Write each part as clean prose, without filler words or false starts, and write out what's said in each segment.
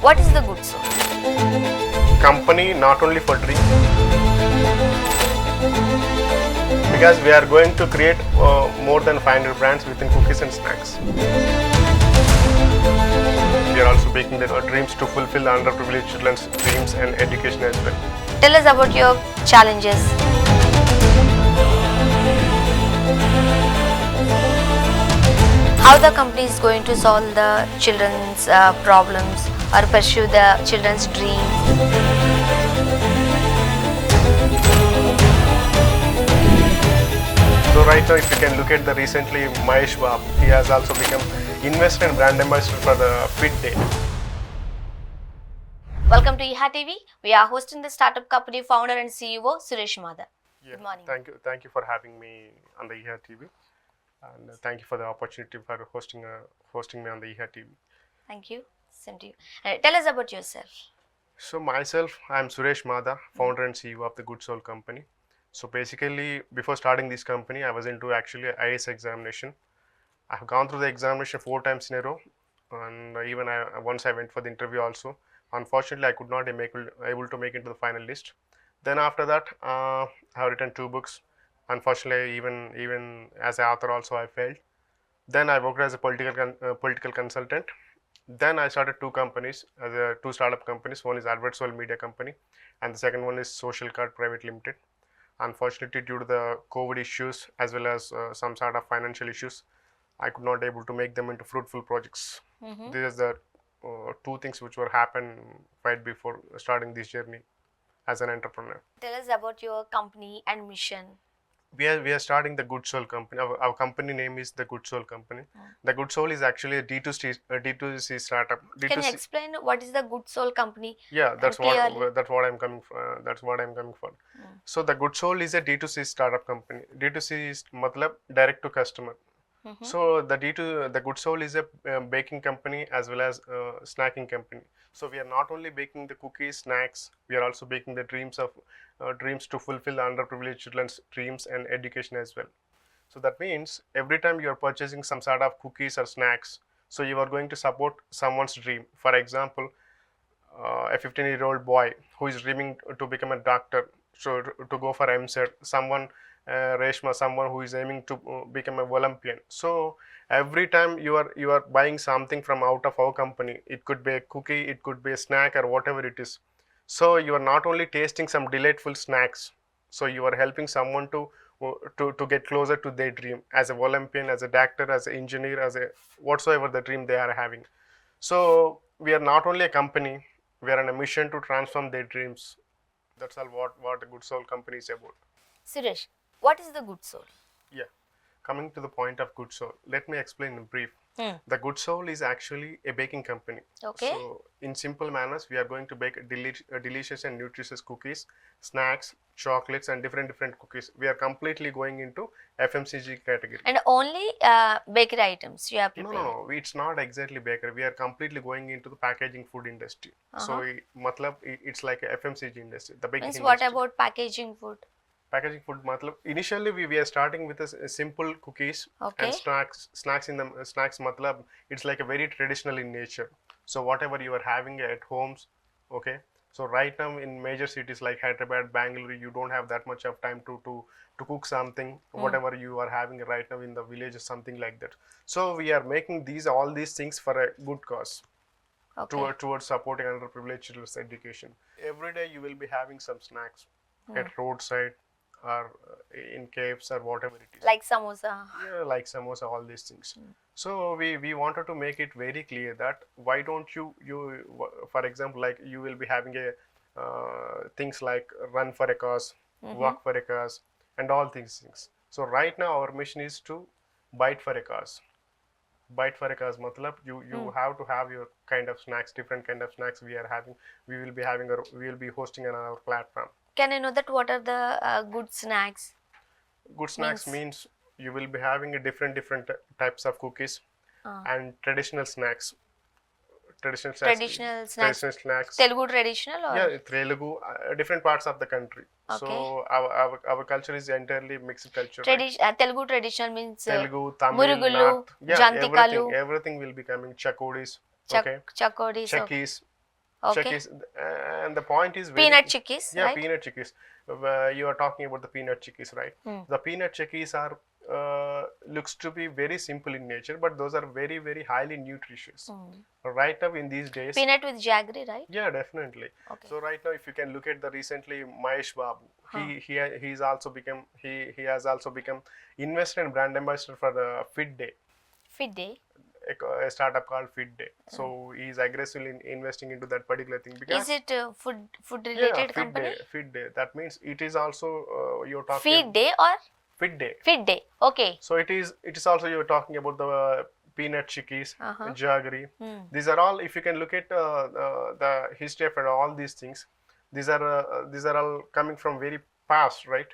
What is the good soul? Company not only for drink, because we are going to create more than 500 brands within cookies and snacks. We are also making the dreams to fulfill the underprivileged children's dreams and education as well. Tell us about your challenges. How the company is going to solve the children's problems or pursue the children's dreams. So right now, if you can look at the recently Mahesh Babu, he has also become investor and brand ambassador for the Fit Day. Welcome to EHA TV. We are hosting the startup company founder and CEO Suresh Madha. Yeah, Good morning. Thank you for having me on the EHA TV, and thank you for the opportunity for hosting me on the EHA TV. Thank you. Same to you. Tell us about yourself. So myself, I am Suresh Madha, founder and CEO of the Good Soul company. So basically, before starting this company, I was into actually IAS examination. I have gone through the examination 4 times in a row, and even once I went for the interview also. Unfortunately, I could not able to make it to the final list. Then after that, I have written 2 books. Unfortunately, even as an author also, I failed. Then I worked as a political consultant. Then I started 2 companies, 2 startup companies. One is Advertisal Media Company, and the second one is Social Card Private Limited. Unfortunately, due to the COVID issues as well as some sort of financial issues, I could not able to make them into fruitful projects. These are the 2 things which were happened right before starting this journey as an entrepreneur. Tell us about your company and mission. We are starting the Good Soul company. Our company name is the Good Soul company. The Good Soul is actually a D2C startup. Can you explain what is the Good Soul company? Yeah, that's clearly. what I'm coming for. That's what I'm coming for. So the Good Soul is a D2C startup company. D2C is matlab direct to customer. So the Good Soul is a baking company as well as snacking company. So we are not only baking the cookies, snacks, we are also baking the dreams to fulfill the underprivileged children's dreams and education as well. So that means every time you are purchasing some sort of cookies or snacks, so you are going to support someone's dream. For example, a 15-year-old boy who is dreaming to become a doctor, so to go for MSET, someone Reshma, someone who is aiming to become a Olympian. So every time you are buying something from out of our company, it could be a cookie, it could be a snack or whatever it is. So you are not only tasting some delightful snacks, so you are helping someone to get closer to their dream as a Olympian, as a doctor, as an engineer, as a whatsoever the dream they are having. So we are not only a company, we are on a mission to transform their dreams. That's all what the Good Soul company is about. Suresh, what is the Good Soul? Yeah, coming to the point of Good Soul, let me explain in brief. The Good Soul is actually a baking company. Okay. So in simple manners, we are going to bake delicious and nutritious cookies, snacks, chocolates, and different cookies. We are completely going into FMCG category. And only bakery items you are preparing? No, it's not exactly bakery. We are completely going into the packaging food industry. So it's like a FMCG industry. The baking industry. What about packaging food? Packaging food matlab initially we are starting with a simple cookies and snacks in the snacks matlab it's like a very traditional in nature. So whatever you are having at homes, okay, so right now in major cities like Hyderabad, Bangalore, you don't have that much of time to cook something. Whatever you are having right now in the village or something like that. So we are making all these things for a good cause. Towards supporting underprivileged children's education. Every day you will be having some snacks at roadside or in caves or whatever it is. Like samosa. Yeah, like samosa, all these things. So we wanted to make it very clear that why don't you for example, like you will be having a things like run for a cause, walk for a cause, and all these things. So right now our mission is to bite for a cause. Bite for a cause matlab you have to have your kind of snacks, different kind of snacks we are having. We will be hosting on our platform. Can I know that what are the good snacks? Good snacks means you will be having a different types of cookies and traditional snacks. Traditional snacks. Telugu traditional or? Yeah, Telugu, different parts of the country. Okay. So our culture is entirely mixed culture. Telugu traditional means Telugu, Tamil, Murugulu, North, Jantikalu. everything will be coming. Chakodis, okay. Chakodis. Chakis. Okay. Chickies, and the point is Peanut chickies, yeah, right? peanut chickies. You are talking about the peanut chickies, right? The peanut chickies are looks to be very simple in nature, but those are very very highly nutritious. Right now in these days, Peanut with jaggery, right? yeah, definitely. Okay. So right now, if you can look at the recently Mahesh Babu, he's also become he has also become investor and brand ambassador for the Fit Day, Fit day. a startup called Fit Day. So he's aggressively investing into that particular thing because Is it food yeah, related company? Fit Day. That means it is also you're talking Feed day or Fit Day. fit day? Okay. So it is also you're talking about the peanut chickies, jaggery. These are all, if you can look at the history of all these things, these are all coming from very past, right?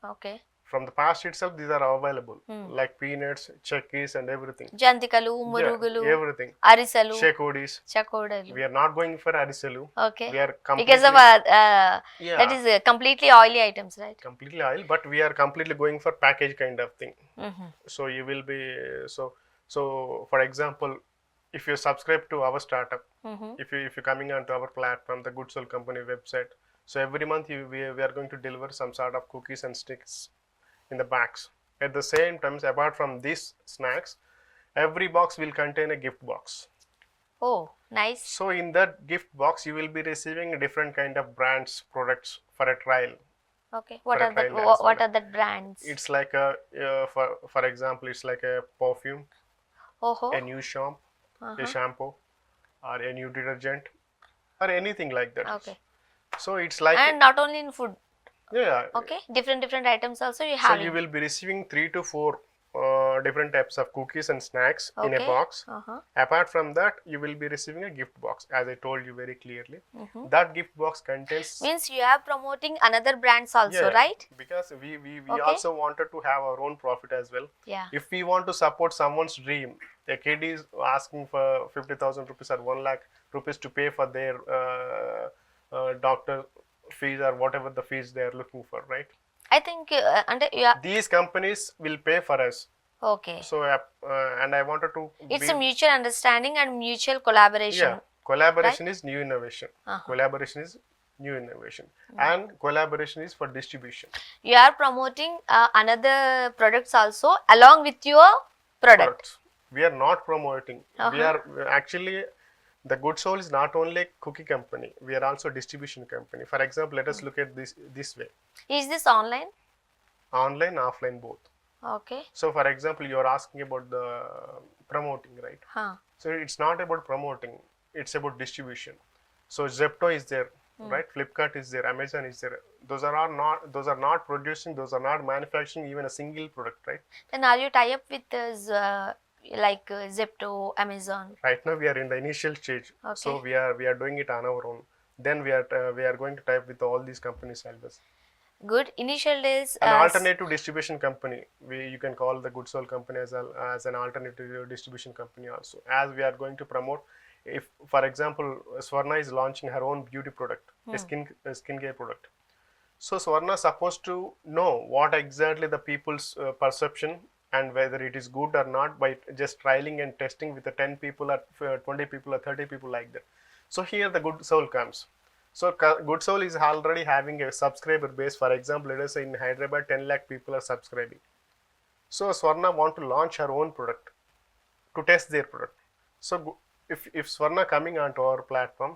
Okay. From the past itself, these are available, like peanuts, chickies, and everything. Jantikalu, Yeah, murugulu, everything. arisalu, Shekodis. chakodalu. We are not going for arisalu. Okay. We are Because of yeah, that is completely oily items, right? completely oil, but we are completely going for package kind of thing. So you will be so for example, if you subscribe to our startup, if you're coming onto our platform, the Good Soul Company website, so every month we are going to deliver some sort of cookies and sticks in the bags. At the same time, apart from these snacks, every box will contain a gift box. Oh, nice. So in that gift box, you will be receiving different kind of brands products for a trial. Okay. What For a are the trial as what well. are the brands? It's like a for example, it's like a perfume, Oh. a new a shampoo, or a new detergent, or anything like that. Okay. So it's like And not only in food. yeah. Okay. Different items also you So have. you will be receiving 3 to 4 different types of cookies and snacks in a Okay. box. Apart from that, you will be receiving a gift box, as I told you very clearly. That gift box contains Means you are promoting another brands also, yeah, right? because we Okay. also wanted to have our own profit as well. Yeah. If we want to support someone's dream, a kid is asking for 50,000 rupees or 1 lakh rupees to pay for their doctor fees or whatever the fees they are looking for, right? I think under yeah. These companies will pay for us. Okay. So and I wanted to It's a mutual understanding and mutual collaboration. yeah, collaboration is new innovation. Collaboration is new innovation, and collaboration is for distribution. You are promoting another products also along with your product. Products. We are not promoting. We are actually, the Good Soul is not only a cookie company. We are also a distribution company. For example, let us look at this way. Is this online? Online, offline, both. Okay. So for example, you are asking about the promoting, right? So it's not about promoting. It's about distribution. So Zepto is there, right? Flipkart is there. Amazon is there. Those are not producing. Those are not manufacturing even a single product, right? Then are you tie up with like Zepto, Amazon? Right now we are in the initial stage. Okay. So we are doing it on our own. Then we are going to type with all these companies as well. Good. Initial days. An alternative distribution company. You can call the Good Soul company as an alternative distribution company also. As we are going to promote, if for example Swarna is launching her own beauty product, a skincare product. So Swarna is supposed to know what exactly the people's perception and whether it is good or not by just trialing and testing with the 10 people or 20 people or 30 people like that. So here the Good Soul comes. So Good Soul is already having a subscriber base. For example, let us say in Hyderabad 10 lakh people are subscribing. So Swarna want to launch her own product to test their product. So if Swarna coming onto our platform,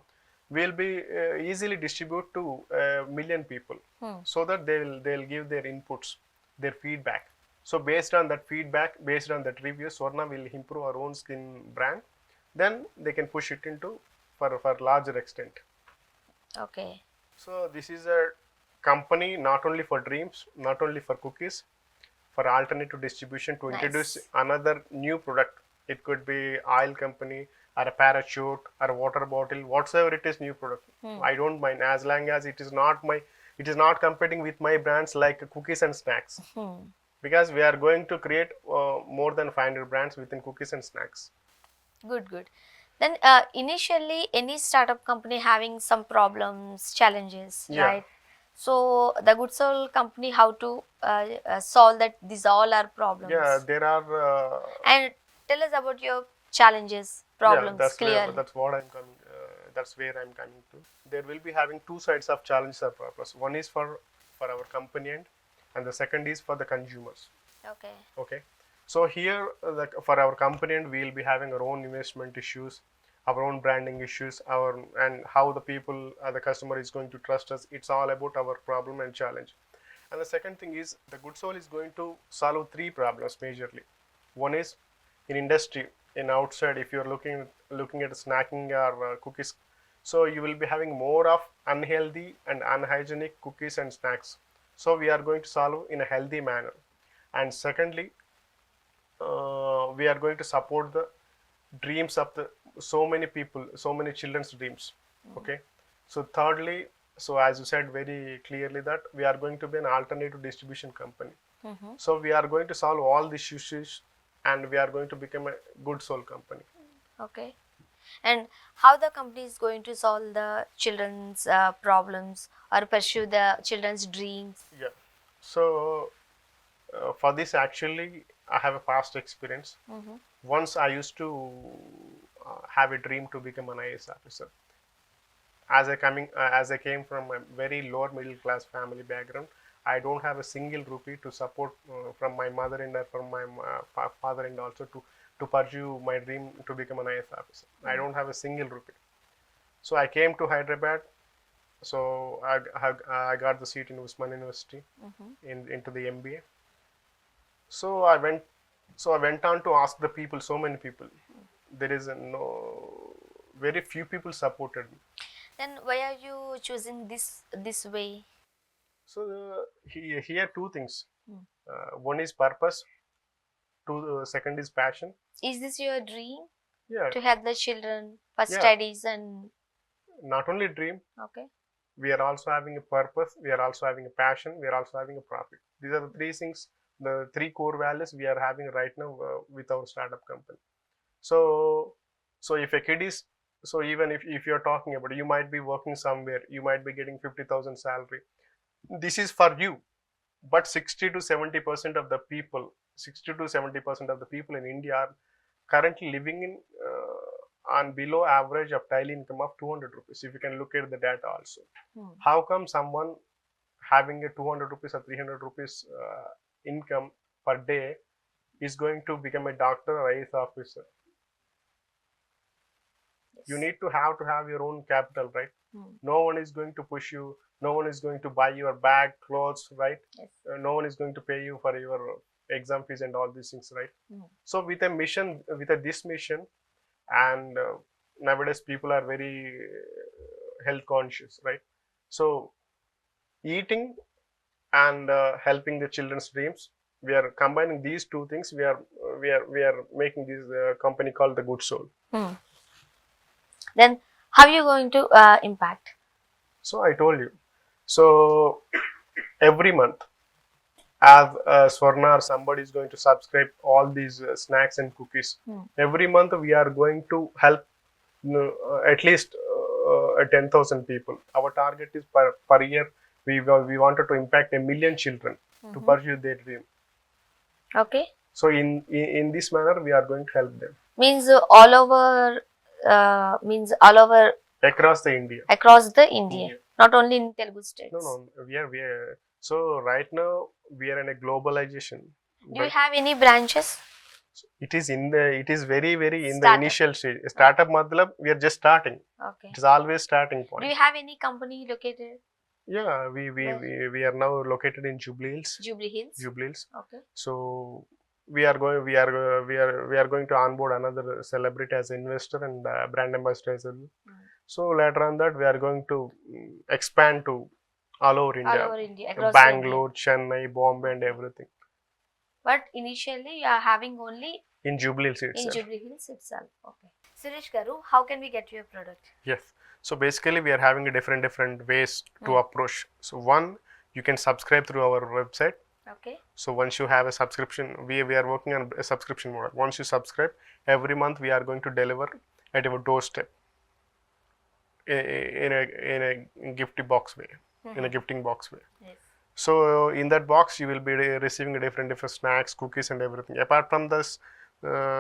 we'll be easily distribute to a million people, so that they'll give their inputs, their feedback. So based on that feedback, based on that review, Swarna will improve our own skin brand. Then they can push it into for larger extent. Okay. So this is a company not only for dreams, not only for cookies, for alternative distribution to introduce another new product. It could be oil company or a parachute or a water bottle, whatsoever it is, new product. I don't mind as long as it is not competing with my brands like cookies and snacks. Because we are going to create more than 500 brands within cookies and snacks. Good. Then initially any startup company having some problems, challenges, right? So the Good Soul company, how to solve that? These all are problems. Yeah, there are. And tell us about your challenges, problems, clearly. That's what I'm coming. that's where I'm coming to. There will be having two sides of challenges or purpose. One is for our company end, and the second is for the consumers. Okay. Okay, so here for our company end, we'll be having our own investment issues, our own branding issues, and how the people, the customer is going to trust us. It's all about our problem and challenge. And the second thing is the Good Soul is going to solve three problems majorly. One is in industry, in outside, if you're looking at snacking or cookies, so you will be having more of unhealthy and unhygienic cookies and snacks. So we are going to solve in a healthy manner. And secondly, we are going to support the dreams of the so many people, so many children's dreams. Okay, so thirdly, so as you said very clearly that we are going to be an alternative distribution company. So we are going to solve all these issues, and we are going to become a Good Soul company. Okay. And how the company is going to solve the children's problems or pursue the children's dreams? Yeah, so for this actually I have a past experience. Once I used to have a dream to become an IAS officer. As I came from a very lower middle class family background, I don't have a single rupee to support from my mother and from my father, and also to pursue my dream to become an IAS officer. I don't have a single rupee. So I came to Hyderabad. So I got the seat in Usman University into the MBA. So I went on to ask the people, so many people. There is very few people supported me. Then why are you choosing this way? So here two things. One is purpose. Second is passion. Is this your dream Yeah. to help the children for Yeah. studies and Not only dream. okay. We are also having a purpose. We are also having a passion. We are also having a profit. These are the three things, the three core values we are having right now with our startup company. So if a kid is, so even if you're talking about, you might be working somewhere, you might be getting 50,000 salary. This is for you, but 60 to 70% of the people, 60 to 70% of the people in India are currently living in on below average of daily income of 200 rupees. If you can look at the data also, how come someone having a 200 rupees or 300 rupees income per day is going to become a doctor or IAS officer? You need to have your own capital, right? No one is going to push you. No one is going to buy your bag, clothes, right? Yes. No one is going to pay you for your exam fees and all these things, right? So with a mission, this mission, and nowadays people are very health conscious, right? So eating and helping the children's dreams, we are combining these two things. We are making this company called the Good Soul. Then how are you going to impact? So I told you. So every month, as Swarna or somebody is going to subscribe all these snacks and cookies. Every month we are going to help at least 10,000 people. Our target is per year. We wanted to impact 1 million children to pursue their dream. Okay. So in this manner we are going to help them. Means all over. Across the India. Across the India, not only in Telugu states. No. We are. So right now we are in a globalization. Do you have any branches? It is very in Startup. The initial stage. Startup matlab we are just starting. Okay. It is always starting point. Do you have any company located? Yeah, we are now located in Jubilee Hills. Jubilee Hills. Okay. So we are going to onboard another celebrity as investor and brand ambassador as well. So later on that we are going to expand to all over India. All over India, across Bangalore, India. Chennai, Bombay, and everything. But initially you are having only in Jubilee Hills itself. In Jubilee Hills itself. Okay. Suresh Garu, how can we get your product? Yes. So basically we are having a different ways to approach. So one, you can subscribe through our website. Okay. So once you have a subscription, we are working on a subscription model. Once you subscribe, every month we are going to deliver at your doorstep in a gifting box way. Yes. So in that box you will be receiving different snacks, cookies and everything. Apart from this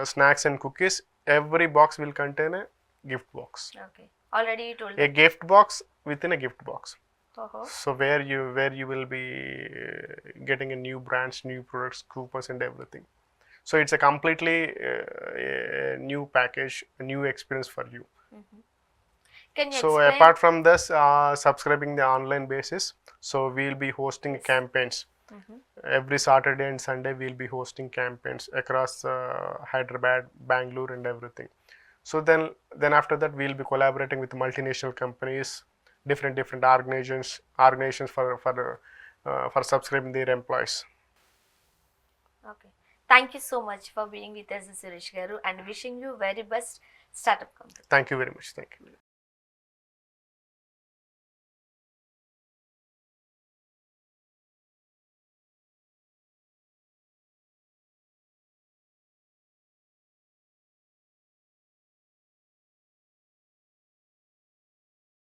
snacks and cookies, every box will contain a gift box. Okay. Already you told A that. gift box within a gift box. Uh-huh. So where you will be getting a new brands, new products, coupons, and everything. So it's a completely a new package, a new experience for you. Can you So explain? apart from this, subscribing the online basis, so we'll be hosting campaigns. Every Saturday and Sunday we'll be hosting campaigns across Hyderabad, Bangalore, and everything. So then after that we'll be collaborating with multinational companies, different organizations for subscribing their employees. Okay. Thank you so much for being with us, Suresh Garu, and wishing you very best startup company. Thank you very much. Thank you.